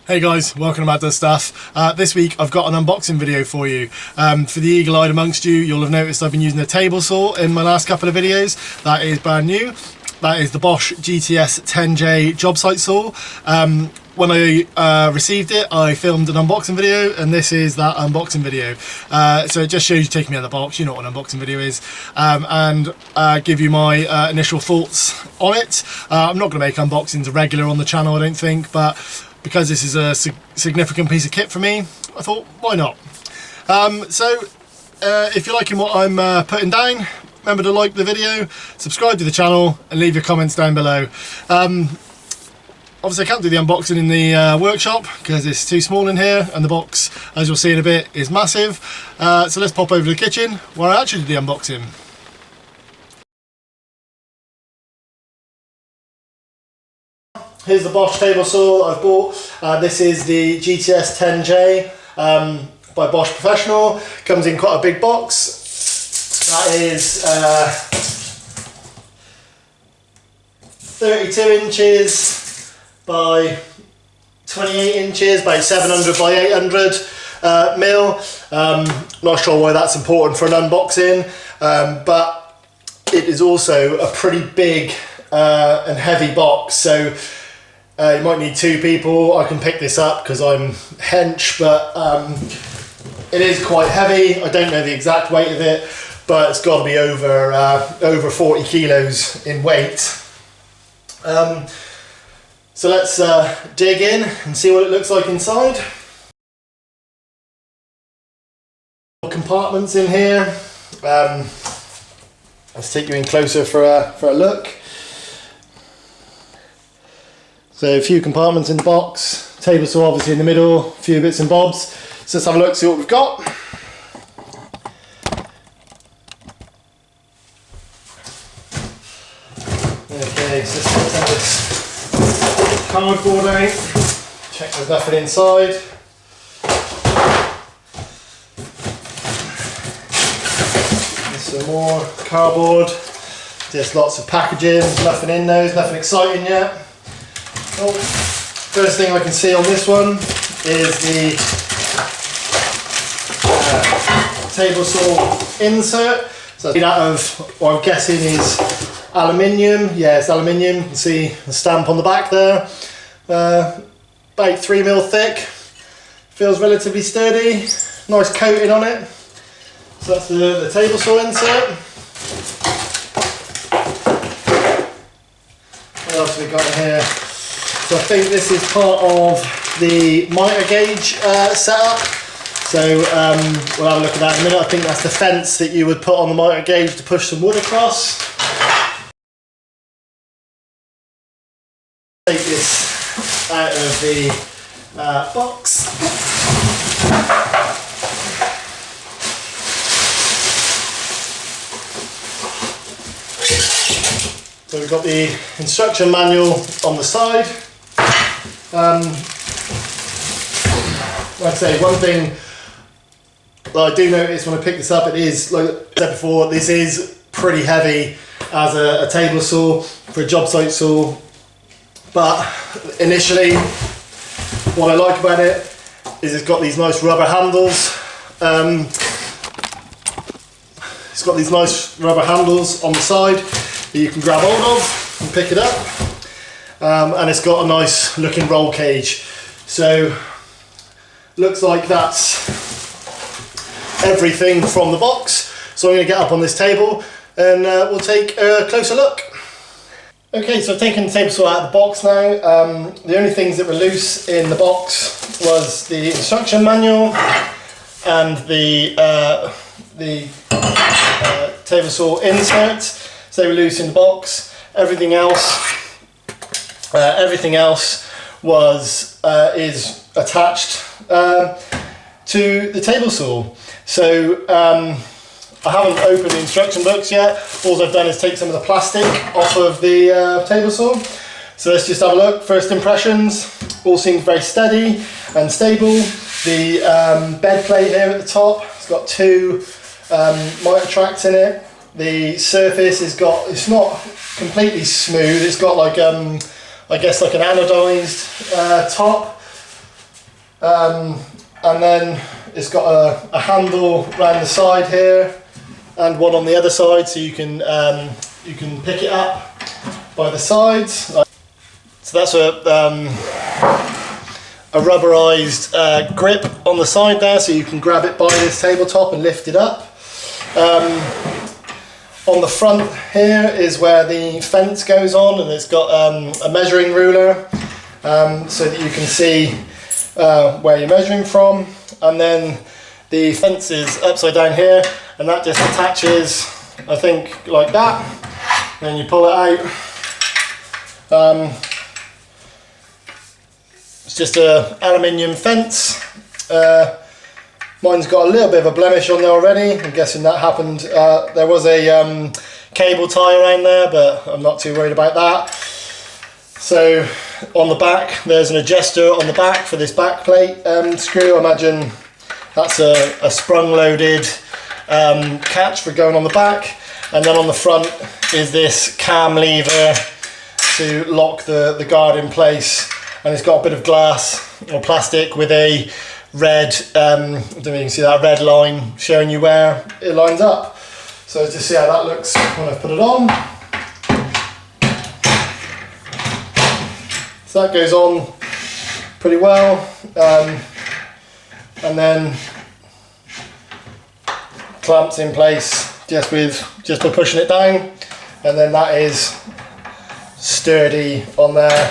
Hey guys, welcome to Mad Does Stuff. This week I've got an unboxing video for you. For the eagle-eyed amongst you, you'll have noticed I've been using a table saw in my last couple of videos. That is brand new. That is the Bosch GTS 10J job site saw. When I received it, I filmed an unboxing video, and this is that unboxing video. So it just shows you taking me out of the box, you know what an unboxing video is, and give you my initial thoughts on it. I'm not going to make unboxings regular on the channel, I don't think, but because this is a significant piece of kit for me, I thought, why not? If you're liking what I'm putting down, remember to like the video, subscribe to the channel, and leave your comments down below. Obviously I can't do the unboxing in the workshop because it's too small in here, and the box, as you'll see in a bit, is massive. So let's pop over to the kitchen where I actually did the unboxing. Here's the Bosch table saw I've bought. This is the GTS 10J by Bosch Professional. Comes in quite a big box. That is 32 inches by 28 inches by 700 by 800 mil. Not sure why that's important for an unboxing, but it is also a pretty big and heavy box. So you might need two people. I can pick this up because I'm hench, but it is quite heavy. I don't know the exact weight of it, but it's got to be over 40 kilos in weight. So let's dig in and see what it looks like inside. Compartments in here. Let's take you in closer for a look. So a few compartments in the box, table saw obviously in the middle, a few bits and bobs. So let's have a look, see what we've got. Okay, so let's take this cardboard out, check there's nothing inside. There's some more cardboard, just lots of packaging, nothing in those, nothing exciting yet. Oh, first thing I can see on this one is the table saw insert. So it's out of what I'm guessing is aluminium. Yeah, it's aluminium. You can see the stamp on the back there. About 3 mil thick. Feels relatively sturdy. Nice coating on it. So that's the table saw insert. What else have we got in here? So I think this is part of the miter gauge setup. So we'll have a look at that in a minute. I think that's the fence that you would put on the miter gauge to push some wood across. Take this out of the box. So we've got the instruction manual on the side. Like I say, one thing that I do notice when I pick this up, it is, like I said before, this is pretty heavy as a table saw for a job site saw. But initially, what I like about it is it's got these nice rubber handles. It's got these nice rubber handles on the side that you can grab hold of and pick it up. And it's got a nice looking roll cage. So looks like that's everything from the box. So I'm going to get up on this table and we'll take a closer look. Okay, so I've taken the table saw out of the box now. The only things that were loose in the box was the instruction manual and the table saw insert. So they were loose in the box. Everything else was is attached to the table saw. So I haven't opened the instruction books yet. All I've done is take some of the plastic off of the table saw. So let's just have a look. First impressions, all seems very steady and stable. The bed plate here at the top, it's got two miter tracks in it. The surface it's not completely smooth. It's got like I guess like an anodized top. and then it's got a handle around the side here and one on the other side, so you can pick it up by the sides. So that's a rubberized grip on the side there, so you can grab it by this tabletop and lift it up. On the front here is where the fence goes on, and it's got a measuring ruler, so that you can see where you're measuring from. And then the fence is upside down here, and that just attaches, I think, like that. Then you pull it out. It's just an aluminium fence. Mine's got a little bit of a blemish on there already. I'm guessing that happened. There was a cable tie around there, but I'm not too worried about that. So on the back, there's an adjuster on the back for this back plate screw. I imagine that's a sprung-loaded catch for going on the back. And then on the front is this cam lever to lock the guard in place. And it's got a bit of glass or plastic with a red, I don't know if you can see that red line showing you where it lines up. So just see how that looks when I put it on. So that goes on pretty well, and then clamps in place just by pushing it down, and then that is sturdy on there.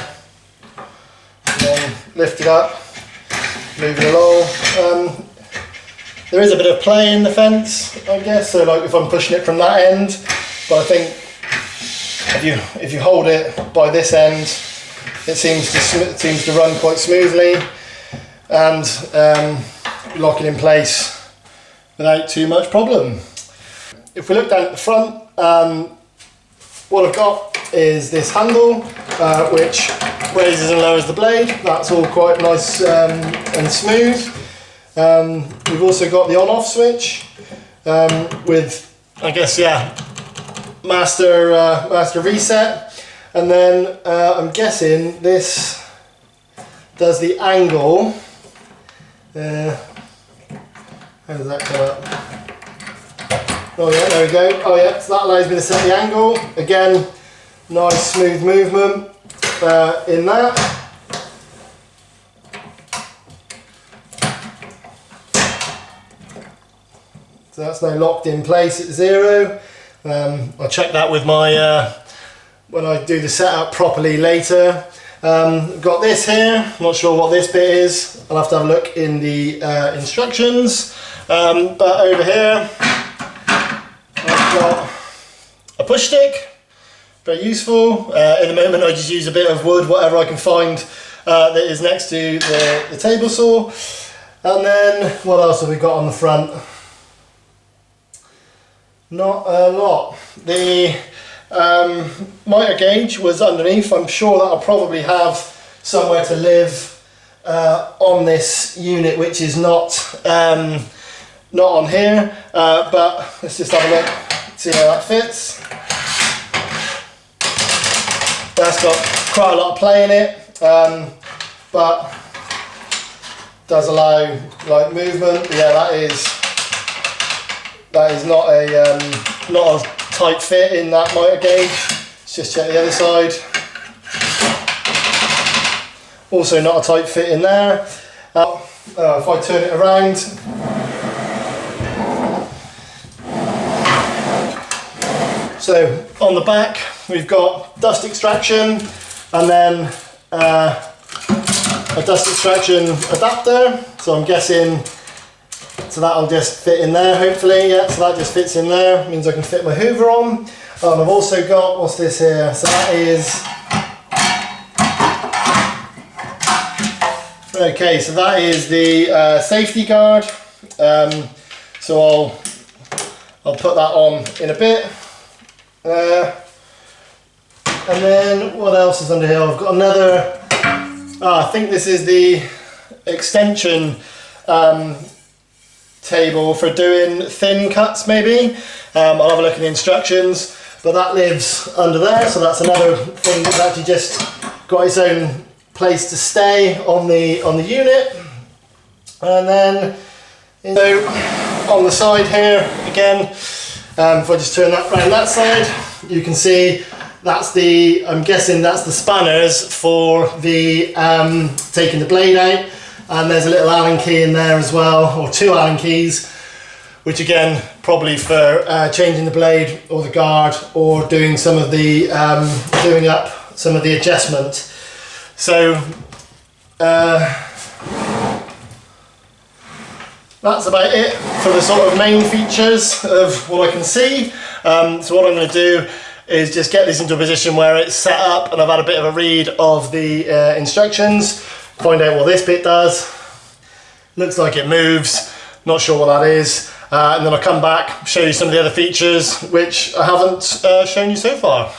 And then lift it up, move it along. There is a bit of play in the fence, I guess, so like if I'm pushing it from that end, but I think if you hold it by this end, it seems to run quite smoothly, and lock it in place without too much problem. If we look down at the front, what I've got is this handle, which raises and lowers the blade. That's all quite nice and smooth. We've also got the on-off switch with, I guess, yeah, master reset. And then I'm guessing this does the angle. How does that come up? Oh yeah, there we go. Oh yeah, so that allows me to set the angle. Again, nice smooth movement in that. So that's now locked in place at 0. I'll check that with my when I do the setup properly later. Got this here, not sure what this bit is. I'll have to have a look in the instructions. But over here, I've got a push stick, very useful. In the moment I just use a bit of wood, whatever I can find that is next to the table saw. And then, what else have we got on the front? Not a lot. The mitre gauge was underneath. I'm sure that I'll probably have somewhere to live on this unit, which is not on here, but let's just have a look, see how that fits. That's got quite a lot of play in it, but does allow like movement. Yeah, that is not a tight fit in that mitre gauge. Let's just check the other side. Also not a tight fit in there. If I turn it around, so on the back we've got dust extraction, and then a dust extraction adapter. So I'm guessing, so that'll just fit in there hopefully. Yeah, so that just fits in there, means I can fit my hoover on. And I've also got, what's this here? So that is, okay, so that is the safety guard. So I'll put that on in a bit. And then what else is under here? I've got another, I think this is the extension table for doing thin cuts maybe. I'll have a look at the instructions, but that lives under there, so that's another thing that's actually just got its own place to stay on the unit. And then so on the side here again, if I just turn that around that side, you can see that's the, I'm guessing that's the spanners for the taking the blade out, and there's a little Allen key in there as well, or 2 Allen keys, which again probably for changing the blade or the guard, or doing some of the doing up some of the adjustment. So that's about it for the sort of main features of what I can see. So what I'm going to do is just get this into a position where it's set up and I've had a bit of a read of the instructions, find out what this bit does. Looks like it moves, not sure what that is, and then I'll come back, show you some of the other features which I haven't shown you so far.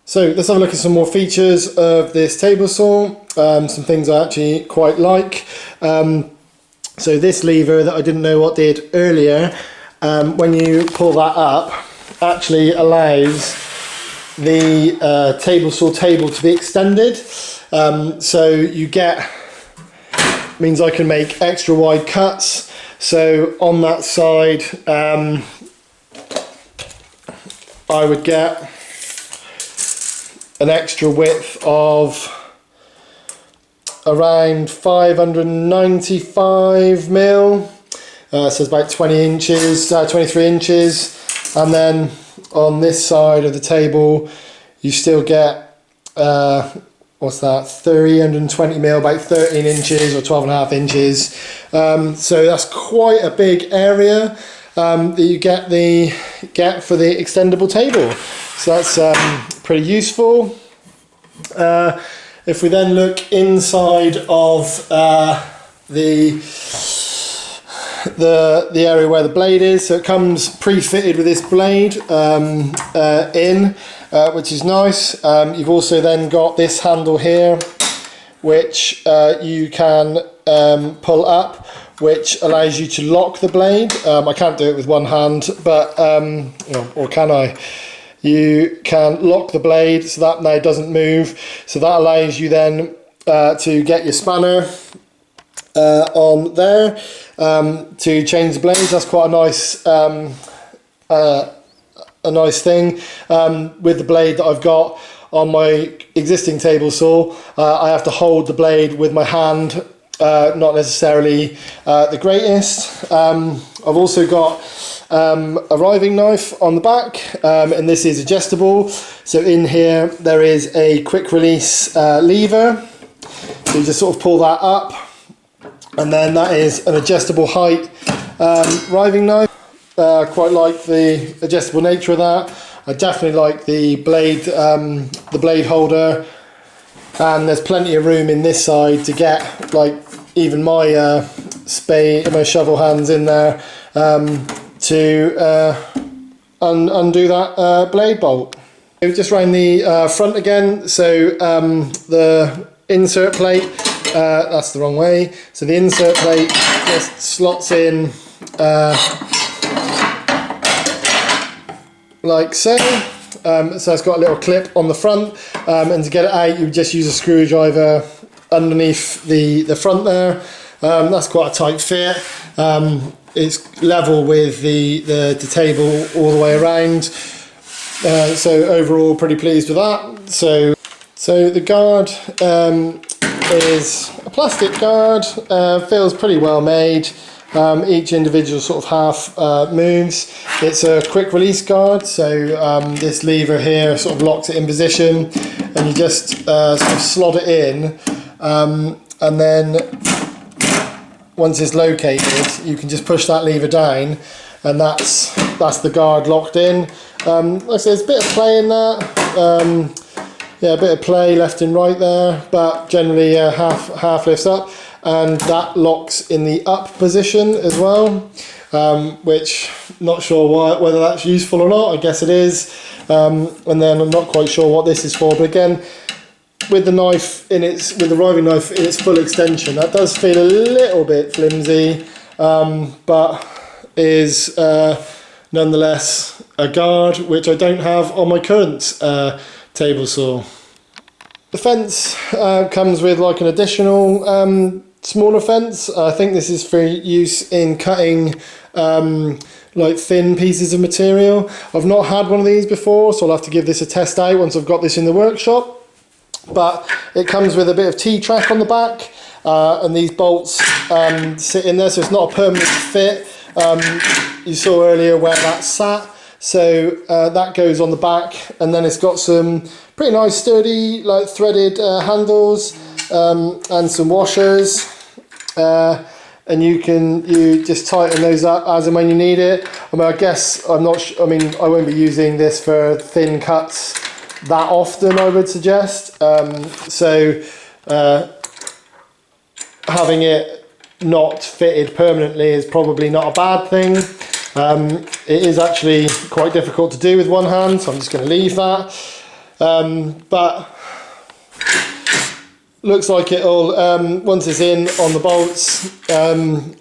So let's have a look at some more features of this table saw, some things I actually quite like. So this lever that I didn't know what did earlier, when you pull that up, actually allows the table saw table to be extended. So you get, means I can make extra wide cuts. So on that side, I would get an extra width of around 595 mil, so it's about 20 inches, 23 inches, and then on this side of the table you still get what's that, 320 mil, about 13 inches or 12.5 inches. So that's quite a big area that you get for the extendable table. So that's pretty useful. If we then look inside of the area where the blade is, so it comes pre-fitted with this blade which is nice. You've also then got this handle here, which you can pull up, which allows you to lock the blade. I can't do it with one hand, but or can I? You can lock the blade so that now doesn't move. So that allows you then to get your spanner on there to change the blades. That's quite a nice thing. With the blade that I've got on my existing table saw, I have to hold the blade with my hand, not necessarily the greatest. I've also got a riving knife on the back, and this is adjustable. So in here there is a quick release lever, so you just sort of pull that up, and then that is an adjustable height riving knife. Quite like the adjustable nature of that. I definitely like the blade holder, and there's plenty of room in this side to get like even my spade and my shovel hands in there to undo that blade bolt. Just round the front again, so the insert plate, that's the wrong way, so the insert plate just slots in like so. So it's got a little clip on the front, and to get it out you just use a screwdriver underneath the front there. That's quite a tight fit. It's level with the table all the way around, so overall pretty pleased with that. So the guard is a plastic guard, feels pretty well made. Each individual sort of half moves. It's a quick release guard, so this lever here sort of locks it in position, and you just sort of slot it in, and then once it's located you can just push that lever down, and that's the guard locked in. Like I said, there's a bit of play in that, yeah, a bit of play left and right there, but generally half lifts up, and that locks in the up position as well, which not sure whether that's useful or not. I guess it is, and then I'm not quite sure what this is for, but again, with the riving knife in its full extension, that does feel a little bit flimsy, but is nonetheless a guard which I don't have on my current table saw. The fence comes with like an additional smaller fence. I think this is for use in cutting like thin pieces of material. I've not had one of these before, so I'll have to give this a test out once I've got this in the workshop. But it comes with a bit of T-track on the back, and these bolts sit in there, so it's not a permanent fit. You saw earlier where that sat, so that goes on the back, and then it's got some pretty nice sturdy like threaded handles and some washers, and you just tighten those up as and when you need it. I mean, I guess I won't be using this for thin cuts that often, I would suggest. So having it not fitted permanently is probably not a bad thing. It is actually quite difficult to do with one hand, so I'm just going to leave that. But looks like it'll, once it's in on the bolts,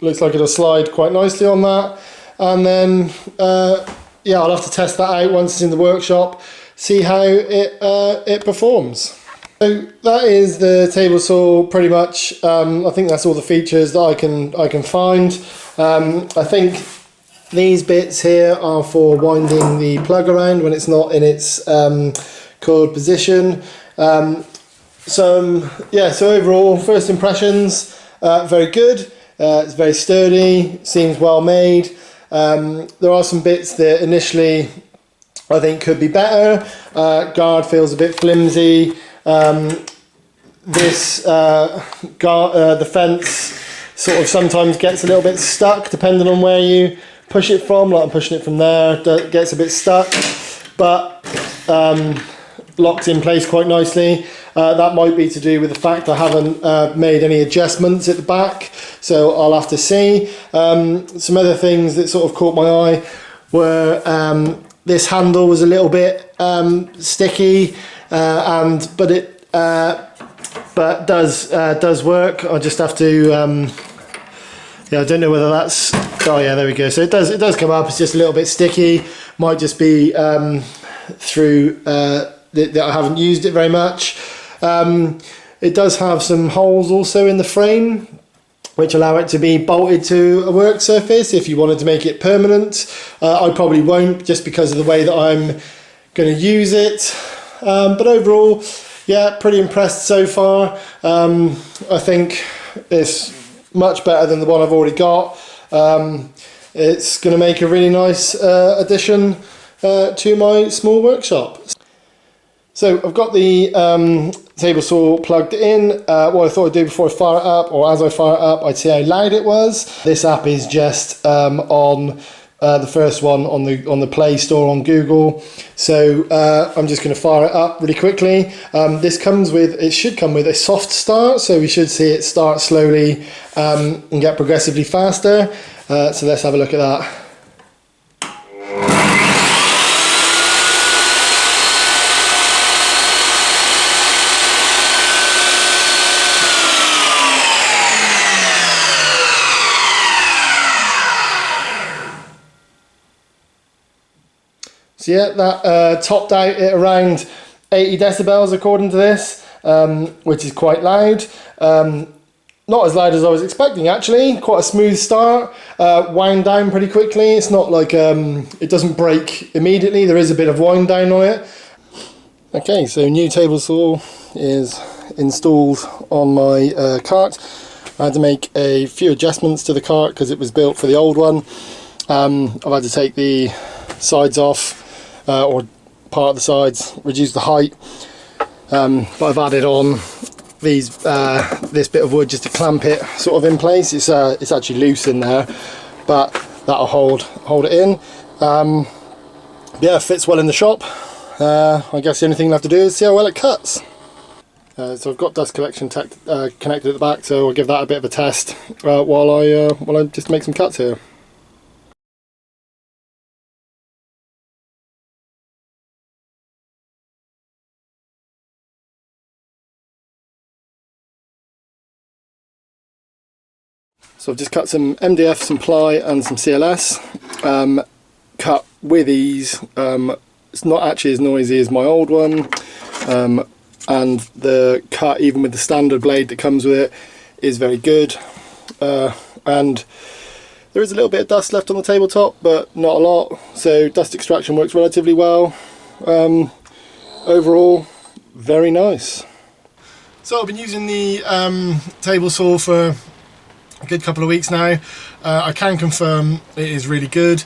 looks like it'll slide quite nicely on that. And then, yeah, I'll have to test that out once it's in the workshop, see how it performs. So that is the table saw pretty much. I think that's all the features that I can find. I think these bits here are for winding the plug around when it's not in its coiled position. So overall, first impressions, very good. It's very sturdy, seems well made. There are some bits that initially I think could be better. Guard feels a bit flimsy. The fence sort of sometimes gets a little bit stuck depending on where you push it from. Like I'm pushing it from there, it gets a bit stuck, but locked in place quite nicely. That might be to do with the fact I haven't made any adjustments at the back, so I'll have to see. Some other things that sort of caught my eye were this handle was a little bit sticky, but does work. I just have to yeah, I don't know whether that's, oh yeah, there we go. So it does come up. It's just a little bit sticky. Might just be through that I haven't used it very much. It does have some holes also in the frame, which allow it to be bolted to a work surface if you wanted to make it permanent. I probably won't, just because of the way that I'm going to use it. But overall, yeah, pretty impressed so far. I think it's much better than the one I've already got. It's going to make a really nice addition to my small workshop. So I've got the table saw plugged in. What I thought I'd do before I fire it up, or as I fire it up, I'd see how loud it was. This app is just on the first one on the Play Store on Google. So I'm just going to fire it up really quickly. It should come with a soft start, so we should see it start slowly and get progressively faster. So let's have a look at that. So yeah, that topped out at around 80 decibels according to this, which is quite loud. Not as loud as I was expecting actually, quite a smooth start, wound down pretty quickly. It's not like, it doesn't break immediately, there is a bit of wind down on it. Okay, so new table saw is installed on my cart. I had to make a few adjustments to the cart because it was built for the old one. I've had to take the sides off, or part of the sides, reduce the height, but I've added on these this bit of wood just to clamp it sort of in place. It's actually loose in there, but that'll hold it in. Yeah, it fits well in the shop. I guess the only thing I'll have to do is see how well it cuts. So I've got dust collection connected at the back, so I'll give that a bit of a test while I just make some cuts here. So I've just cut some MDF, some ply and some CLS, cut with ease. It's not actually as noisy as my old one, and the cut, even with the standard blade that comes with it, is very good, and there is a little bit of dust left on the tabletop, but not a lot, so dust extraction works relatively well. Overall, very nice. So I've been using the table saw for a good couple of weeks now. I can confirm it is really good.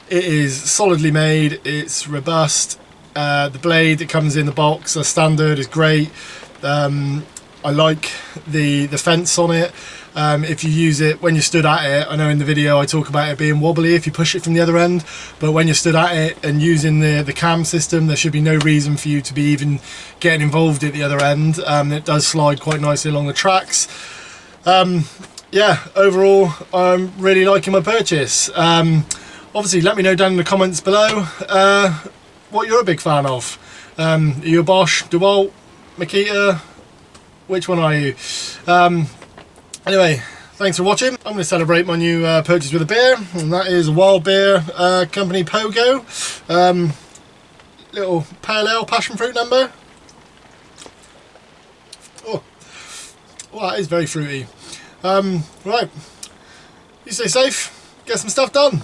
It is solidly made, it's robust. The blade that comes in the box as standard is great. I like the fence on it. If you use it when you're stood at it, I know in the video I talk about it being wobbly if you push it from the other end, but when you're stood at it and using the cam system, there should be no reason for you to be even getting involved at the other end. It does slide quite nicely along the tracks. Yeah, overall I'm really liking my purchase. Obviously let me know down in the comments below what you're a big fan of. Are you a Bosch, DeWalt, Makita? Which one are you? Anyway, thanks for watching. I'm going to celebrate my new purchase with a beer, and that is a Wild Beer Company Pogo. Little pale ale passion fruit number. Oh, well, that is very fruity. Right, you stay safe, get some stuff done.